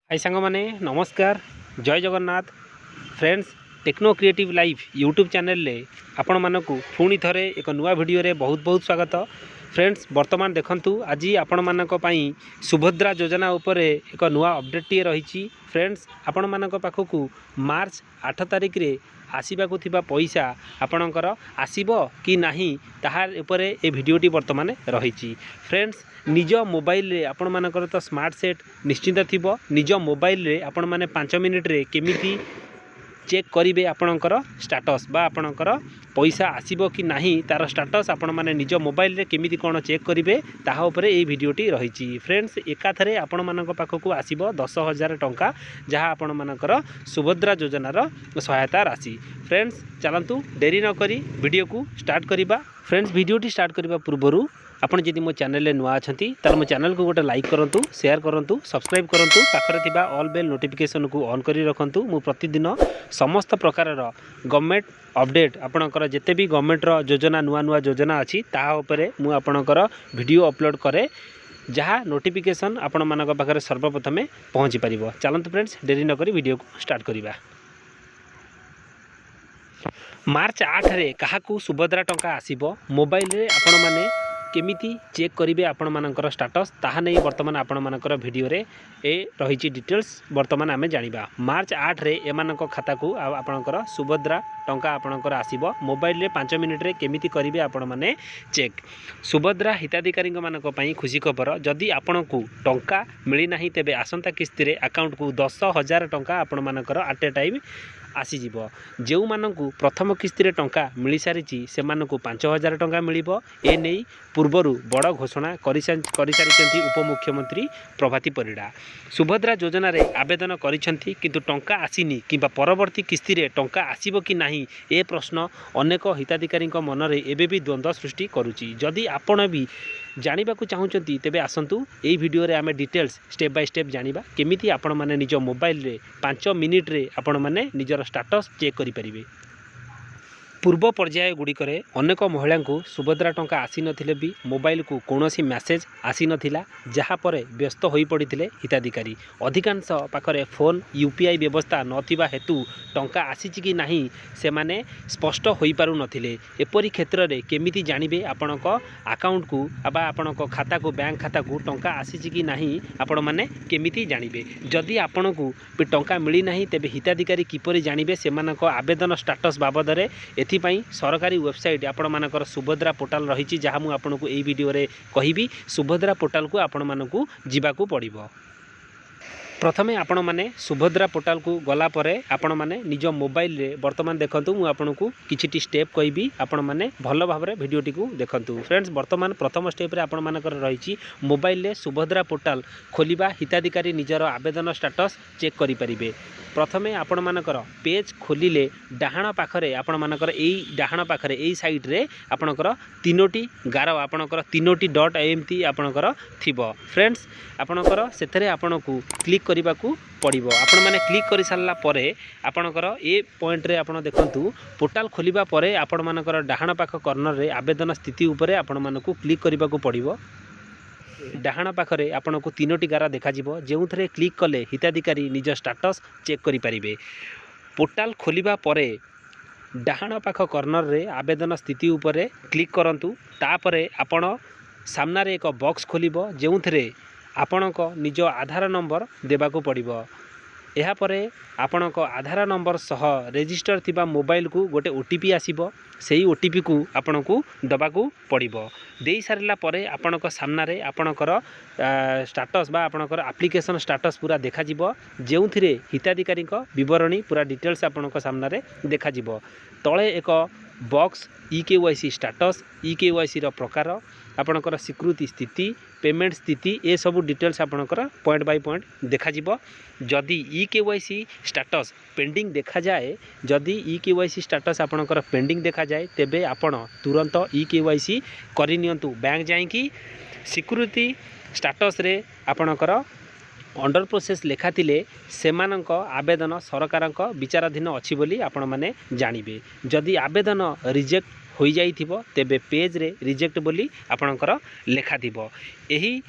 हाय सांग माने नमस्कार जय Jagannath friends Techno Creative Life YouTube channel ले आपण मानकु पुणी थरे एक नुआ वीडियो रे बहुत बहुत स्वागत। फ्रेंड्स वर्तमान देखंतु आज आपण मानक पई सुभद्रा योजना उपरे एक नुआ अपडेट टी रही। फ्रेंड्स आपण मानक पाखकु मार्च 8 तारिख रे आसीबाकु थिबा पैसा आपणकर आसीबो कि नाही ताहार उपरे ए वीडियोटी वर्तमान रही। फ्रेंड्स निज मोबाइल रे आपण मानकर तो स्मार्ट सेट निश्चिंत थिबो। निज मोबाइल रे आपण माने 5 मिनिट रे केमिति चेक करिवे आपणकर स्टेटस बा आपणकर पैसा आसीबो कि नाही तार स्टेटस आपण माने निज मोबाइल रे केमिति कोन चेक करिवे ताहा उपरे ए वीडियोटी रही। फ्रेंड्स एकाथरे आपण मानक पाखकु आसीबो 10,000 टंका जहाँ आपण मानकर सुभद्रा योजनार सहायता राशि। फ्रेंड्स चलंतु देरी न करी वीडियो को स्टार्ट करिबा। फ्रेंड्स वीडियोटी स्टार्ट करबा पूर्वरु आपण जदि मो चैनल नुआ अछंती तार मो चैनल को गोटे लाइक करंतु, शेयर करंतु, सब्सक्राइब करंतु, पाखरे थिबा ऑल बेल नोटिफिकेशन को ऑन करी रखंतु। मु प्रतिदिन समस्त प्रकार गवर्नमेंट अपडेट आपणकर जेते भी गवर्नमेंट रो योजना नुआ नुआ योजना अछि ता उपरे मु आपणकर वीडियो अपलोड करे जहाँ नोटिफिकेशन आपण मानक पाखरे सर्वप्रथमे पहुँची पारिबो। चलंतु फ्रेंड्स देरी न करी वीडियो को स्टार्ट करिबा। मार्च 8 रे काहाकू सुभद्रा टंका आसीबो मोबाइल रे आपण माने केमिति चेक करिवे आपण मानकर स्टेटस ताहा नै वर्तमान आपण मानकर वीडियो रे ए रही डिटेल्स वर्तमान आमे जानिबा। मार्च 8 रे एमानक खाता को आपणकर सुभद्रा टंका आपणकर आसीबो मोबाइल रे 5 मिनिट रे केमिति करिवे आपण माने चेक। सुभद्रा हिताधिकारी मानक पई खुशी खबर जदि आपणकू टंका मिली नाही तेबे आसंता किस्ती रे अकाउंट को 10,000 टंका आपण मानकर एट ए टाइम आसीजिवो। जो मानकू प्रथम किस्ती रे टंका मिली सारिछि से मानकू 5,000 टंका मिलिबो। ए नै पूर्वरु बड़ घोषणा करि सारिछन्ती उपमुख्यमंत्री प्रभाती परिडा। सुभद्रा योजना रे आवेदन करिछन्ती किंतु टंका आसीनी किंबा परवर्ती किस्ती रे टंका आसीबो कि नाही ए प्रश्न अनेक हिताधिकारी मन रे एबे भी द्वंद्व सृष्टि करूची। जदि आपण भी जानिबाकू चाहुचंती तेबे आसंतु एई वीडियो रे आमे डिटेल्स स्टेप बाय स्टेप जानिबा केमिति आपण माने निज मोबाइल रे 5 मिनिट रे आपण माने निजर स्टेटस चेक करि परिबे। पूर्व पर्याय गुड़िकर अनेक महिला को सुभद्रा टंका आसी नथिले भी मोबाइल को कौनसी मैसेज आसी नथिला जहाँपर व्यस्त हो पड़ते हिताधिकारी। अधिकांश पाखरे फोन यूपीआई व्यवस्था नथिबा हेतु टंका आसीची कि नाही से माने स्पष्ट हो पारु नथिले। एपरी क्षेत्र में केमिति जानिबे आपणक अकाउंट को आबा आपणक खाता को बैंक खाता को टंका आसीची कि नाही आपण माने केमिति जानिबे। जदि आपणकू टंका मिली नाही तेबे हिताधिकारी किपरि जानिबे सेमानक आवेदन स्टेटस बाबद रे एथिपाई सरकारी वेबसाइट आपण मानकर सुभद्रा पोर्टाल रही जहाँ मुझे आपको यही वीडियो रे कहिबी। सुभद्रा पोर्टाल को आपण मानकू जिबाकू पड़िबो। प्रथमे आपण माने सुभद्रा पोर्टाल को गला परे आपण माने निज मोबाइल रे वर्तमान देखंतु मु आपनकू किछिटी स्टेप कहबी आपण माने भल भाबरे वीडियोटी को देखंतु। फ्रेंड्स वर्तमान प्रथम स्टेप रे आपण मानकर रही मोबाइल रे सुभद्रा पोर्टाल खोलिबा हिताधिकारी निजर आवेदन स्टेटस चेक करि परिबे। प्रथमे आपण मानकर पेज खोलिले डाहाण पाखरे आपण मानकर एई डाहाण पाखरे एई साइड रे आपणकर तीनोटी गार आपणकर तीनोटी डॉट एमती आपणकर थिबो। फ्रेंड्स आपणकर सेथरे आपणकू क्लिक करबाकू पड़िबो। आपण माने क्लिक करि सारला परे आपणकर ए पॉइंट रे आपण देखंतु पोर्टाल खोलिबा परे आपण मानकर डाहाण पाख कॉर्नर रे आवेदन स्थिति उपरे आपण मानकू क्लिक करबाकू पड़िबो। डाहाण पाखरे आपणकू तीनोटी गारा देखा जिवो जेउथरे क्लिक कले हिताधिकारी निज स्टेटस चेक करि परिबे। पोर्टाल खोलिबा परे डाहाण पाख कॉर्नर रे आवेदन स्थिति उपरे क्लिक करंतु तापरे आपण सामना रे एक बॉक्स खोलिबो जेउथरे आपणक निज आधार नंबर देबाकू पड़िबो। एहा परे आपणक आधार नंबर सह रेजिस्टर थिबा मोबाइल को गोटे ओटीपी आसीबो सेही ओटीपी को आपणकू दबाकू पड़िबो। देई सारला परे आपणक सामना रे आपणकर स्टेटस बा आपणकर एप्लिकेशन स्टेटस पूरा देखा जिवो जेउथिरे हिताधिकारी विवरणी पूरा डिटेल्स आपणक सामना रे देखा जिवो। तळे एक बॉक्स ईकेवाईसी स्टेटस ईकेवाईसी रो प्रकार आपणकर स्वीकृति स्थिति पेमेंट स्थिति ए सब डिटेल्स आपणकर पॉइंट बाय पॉइंट देखा जिवो। जदि ईकेवाईसी स्टेटस पेंडिंग देखा जाए जदि ईकेवाईसी स्टेटस आपणकर पेंडिंग देखा जाए तेबे आपण तुरंत ईकेवाईसी करि नियंतु। बैंक जाइकी स्वीकृति स्टेटस रे आपणकर अंडर प्रोसेस लेखा थिले सेमानक आवेदन सरकारक विचाराधीन अछि बोली आपण माने जानिबे। जदि आवेदन रिजेक्ट हो जाइथिबो तेबे पेज रे रिजेक्ट बोली आपणकर लेखा थिबो। एही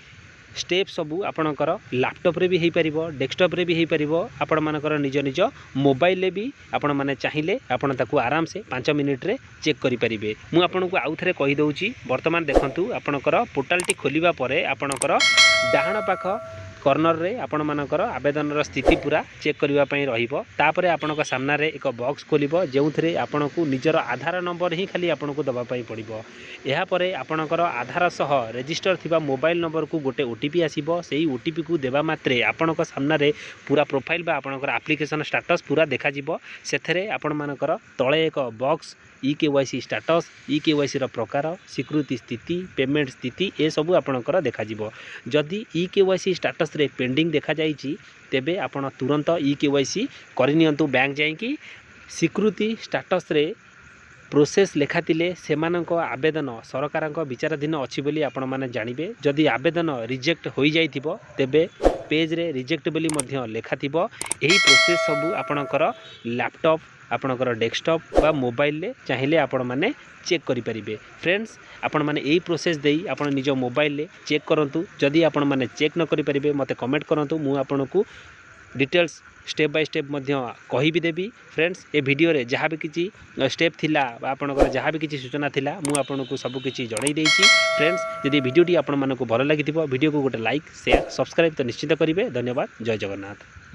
स्टेप सबू आपणकर लैपटॉप रे भी हो पार डेस्कटॉप रे भी हो पार आपण मानकर निज निज मोबाइल रे भी आपण माने चाहिए आपण ताकू आराम से 5 मिनिट रे चेक करि परिबे। मु आपनको आउ थरे कहि दउची वर्तमान देखंतु आपणकर पोर्टल टी खोलिबा परे आपणकर डाहाण पाख कॉर्नर रे आपण मानकर आवेदन स्थिति पूरा चेक करबा पई रहिबो। तापरे आपणक सामना रे एक बॉक्स खोलिबो जेउथरे आपणकू निजर आधार नंबर ही खाली आपणकू दबा पई पड़िबो। एहा परे आपणकर आधार सह रजिस्टर थिबा मोबाइल नंबर को गोटे ओटीपी आसीबो। सेही ओटीपी को देबा मात्रे आपणक सामना रे पूरा प्रोफाइल बा आपणकर एप्लिकेशन स्टेटस पूरा देखा जिवो। सेथरे आपण मानकर तळे एक बॉक्स ईकेवाईसी स्टेटस ईकेवाईसी रो प्रकार स्वीकृति स्थिति पेमेंट स्थिति ए सबू आपणकर देखा जिवो। जदि ईकेवाईसी स्टेटस रे पेंडिंग देखा जाइछि तेबे आपण तुरंत ईकेवाईसी करनियंतु बैंक जाइकि स्वीकृति स्टेटस रे प्रोसेस लेखातिले सेमानक आवेदन सरकारक विचाराधीन अछि बोली आपण माने जानिबे। जदि आवेदन रिजेक्ट होई जाइथिबो तेबे पेज रे रिजेक्ट बोली मध्य लेखाथिबो। एही प्रोसेस सबू आपणकर लैपटॉप आपणकर डेस्कटॉप बा मोबाइल रे चाहिए आपण माने चेक करि परिबे। फ्रेंड्स आपण माने एही प्रोसेस देई आपण निज मोबाइल रे चेक करंतु। जदि आपण माने चेक न करि परिबे मते कमेंट करंतु मु आपनकू डिटेल्स स्टेप बाय स्टेप मध्य कहि भी देबी। फ्रेंड्स ए वीडियो रे जहाँ भी किछि स्टेप थिला बा आपनकर जहाँ भी किछि सूचना थिला मु आपनकू सब किछि जणाई देइछि। फ्रेंड्स यदि वीडियोटी आपण मानकू भल लागिथिबो वीडियो को गोटे लाइक शेयर सब्सक्राइब तो निश्चित करिवे। धन्यवाद। जय जगन्नाथ।